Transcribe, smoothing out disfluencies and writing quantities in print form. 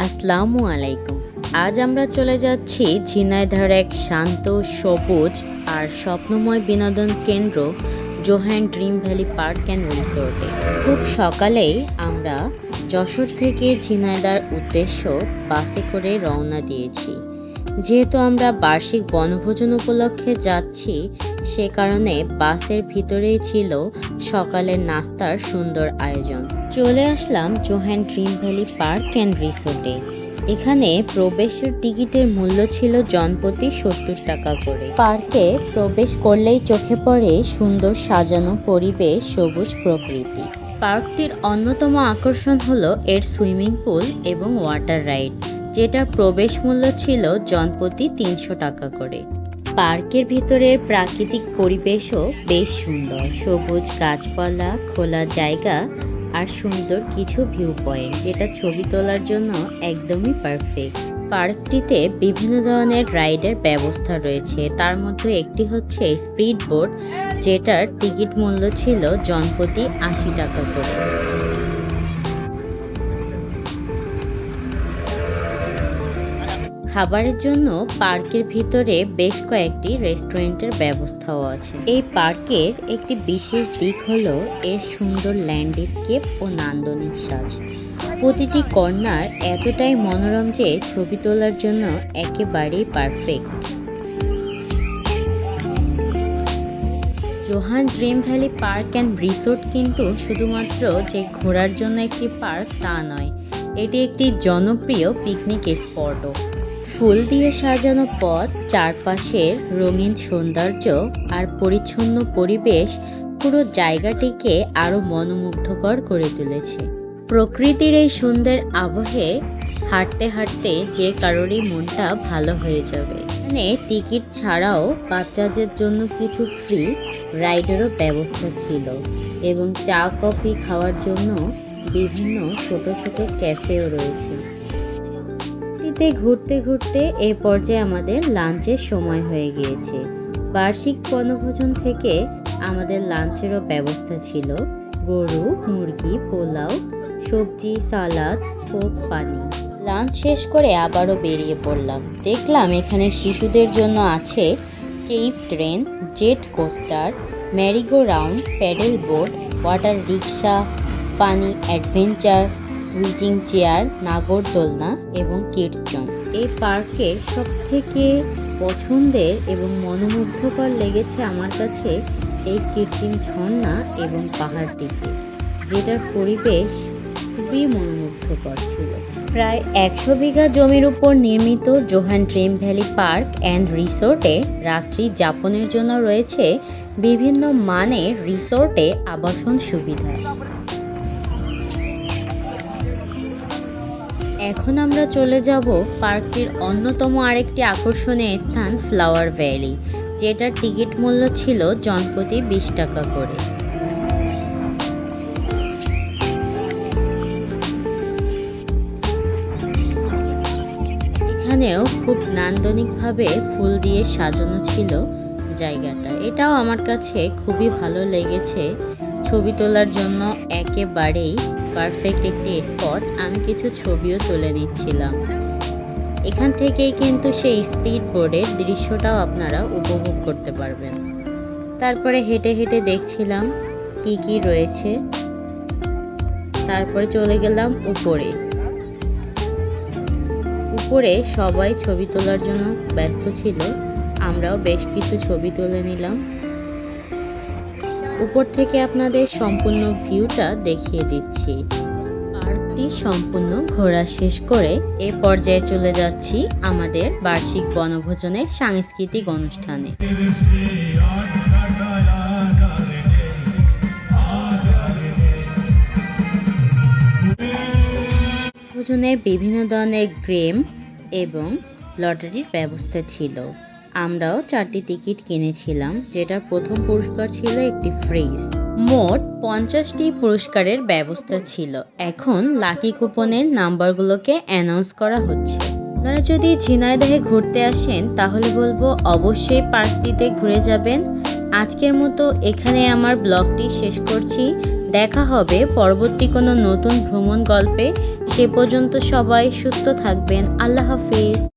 আসসালামু আলাইকুম। আজ আমরা চলে যাচ্ছি ঝিনাইদহের এক শান্ত, সবুজ আর স্বপ্নময় বিনোদন কেন্দ্র Johan dream valley park and রিসোর্টে। খুব সকালেই আমরা যশোর থেকে ঝিনাইদহের উদ্দেশ্য বাসে করে রওনা দিয়েছি। যেহেতু আমরা বার্ষিক বনভোজন উপলক্ষে যাচ্ছি, সে কারণে বাসের ভিতরেই ছিল সকালের নাস্তার সুন্দর আয়োজন। চলে আসলাম Johan dream valley park and রিসোর্টে। এখানে প্রবেশের টিকিটের মূল্য ছিল জনপ্রতি 70 টাকা করে। পার্কে প্রবেশ করলেই চোখে পড়ে সুন্দর সাজানো পরিবেশ, সবুজ প্রকৃতি। পার্কটির অন্যতম আকর্ষণ হলো এর সুইমিং পুল এবং ওয়াটার রাইড, যেটার প্রবেশ মূল্য ছিল জনপ্রতি 300 টাকা করে। পার্কের ভিতরের প্রাকৃতিক পরিবেশও বেশ সুন্দর, সবুজ গাছপালা, খোলা জায়গা আর সুন্দর কিছু ভিউ পয়েন্ট, যেটা ছবি তোলার জন্য একদমই পারফেক্ট। পার্কটিতে বিভিন্ন ধরনের রাইডের ব্যবস্থা রয়েছে, তার মধ্যে একটি হচ্ছে স্পিড বোট, যেটার টিকিট মূল্য ছিল জনপ্রতি 80 টাকা করে। খাবারের জন্য পার্কের ভিতরে বেশ কয়েকটি রেস্টুরেন্টের ব্যবস্থাও আছে। এই পার্কের একটি বিশেষ দিক হলো এর সুন্দর ল্যান্ডস্কেপ ও নান্দনিক সাজ। প্রতিটি কর্নার এতটাই মনোরম যে ছবি তোলার জন্য একেবারেই perfect. Johan dream valley park and Resort কিন্তু শুধুমাত্র যে ঘোরার জন্য একটি পার্ক তা নয়, এটি একটি জনপ্রিয় পিকনিক স্পটও। ফুল দিয়ে সাজানো পথ, চারপাশের রঙিন সৌন্দর্য আর পরিচ্ছন্ন পরিবেশ পুরো জায়গাটিকে আরও মনোমুগ্ধকর করে তুলেছে। প্রকৃতির এই সুন্দর আবহে হাঁটতে হাঁটতে যে কারোরই মনটা ভালো হয়ে যাবে। এখানে টিকিট ছাড়াও বাচ্চাদের জন্য কিছু ফ্রি রাইডেরও ব্যবস্থা ছিল এবং চা কফি খাওয়ার জন্য বিভিন্ন ছোট ছোট ক্যাফেও রয়েছে। ঘুরতে ঘুরতে এই পর্যায়ে আমাদের লাঞ্চের সময় হয়ে গিয়েছে। বার্ষিক বনভোজন থেকে আমাদের লাঞ্চেরও ব্যবস্থা ছিল গরু, মুরগি, পোলাও, সবজি, সালাদ, কোক, পানি। লাঞ্চ শেষ করে আবারও বেরিয়ে পড়লাম। দেখলাম এখানে শিশুদের জন্য আছে কেপ train, jet coaster, merry go round, paddle boat, water rickshaw, funny adventure, সুইচিং চেয়ার, নাগরদোলনা এবং কিডস জোন। এই পার্কের সবথেকে পছন্দের এবং মনোমুগ্ধকর লেগেছে আমার কাছে এই কৃত্রিম ঝর্ণা এবং পাহাড়টিকে, যেটার পরিবেশ খুবই মনোমুগ্ধকর ছিল। প্রায় 100 বিঘা জমির উপর নির্মিত Johan dream valley park and রিসোর্টে রাত্রি যাপনের জন্য রয়েছে বিভিন্ন মানের রিসোর্টে আবাসন সুবিধা। এখন আমরা চলে যাব পার্কটির অন্যতম আরেকটি আকর্ষণীয় স্থান ফ্লাওয়ার ভ্যালি, যেটার টিকিট মূল্য ছিল জনপ্রতি 20 টাকা করে। এখানেও খুব নান্দনিকভাবে ফুল দিয়ে সাজানো ছিল জায়গাটা। এটাও আমার কাছে খুবই ভালো লেগেছে। ছবি তোলার জন্য একেবারেই পারফেক্ট একটি স্পট। আমি কিছু ছবিও তুলে নিচ্ছিলাম। এখান থেকেই কিন্তু সেই স্পিড বোর্ডের দৃশ্যটাও আপনারা উপভোগ করতে পারবেন। তারপরে হেঁটে হেঁটে দেখছিলাম কি কি রয়েছে। তারপরে চলে গেলাম উপরে। উপরে সবাই ছবি তোলার জন্য ব্যস্ত ছিল, আমরাও বেশ কিছু ছবি তুলে নিলাম। উপর থেকে আপনাদের সম্পূর্ণ ভিউটা দেখিয়ে দিচ্ছি। পার্কটি সম্পূর্ণ ঘোরা শেষ করে এ পর্যায়ে চলে যাচ্ছি আমাদের বার্ষিক বনভোজনের সাংস্কৃতিক অনুষ্ঠানে। ভোজনে বিভিন্ন ধরনের গেম এবং লটারির ব্যবস্থা ছিল। আমরাও 4টি টিকিট কিনেছিলাম, যেটার প্রথম পুরস্কার ছিল একটি ফ্রিজ। মোট 50টি পুরস্কারের ব্যবস্থা ছিল। এখন লাকি কুপনের নাম্বারগুলোকে অ্যানাউন্স করা হচ্ছে। আপনারা যদি ঝিনাইদহে ঘুরতে আসেন তাহলে বলবো অবশ্যই পার্কটিতে ঘুরে যাবেন। আজকের মতো এখানে আমার ব্লগটি শেষ করছি। দেখা হবে পরবর্তী কোনো নতুন ভ্রমণ গল্পে। সে পর্যন্ত সবাই সুস্থ থাকবেন। আল্লাহ হাফিজ।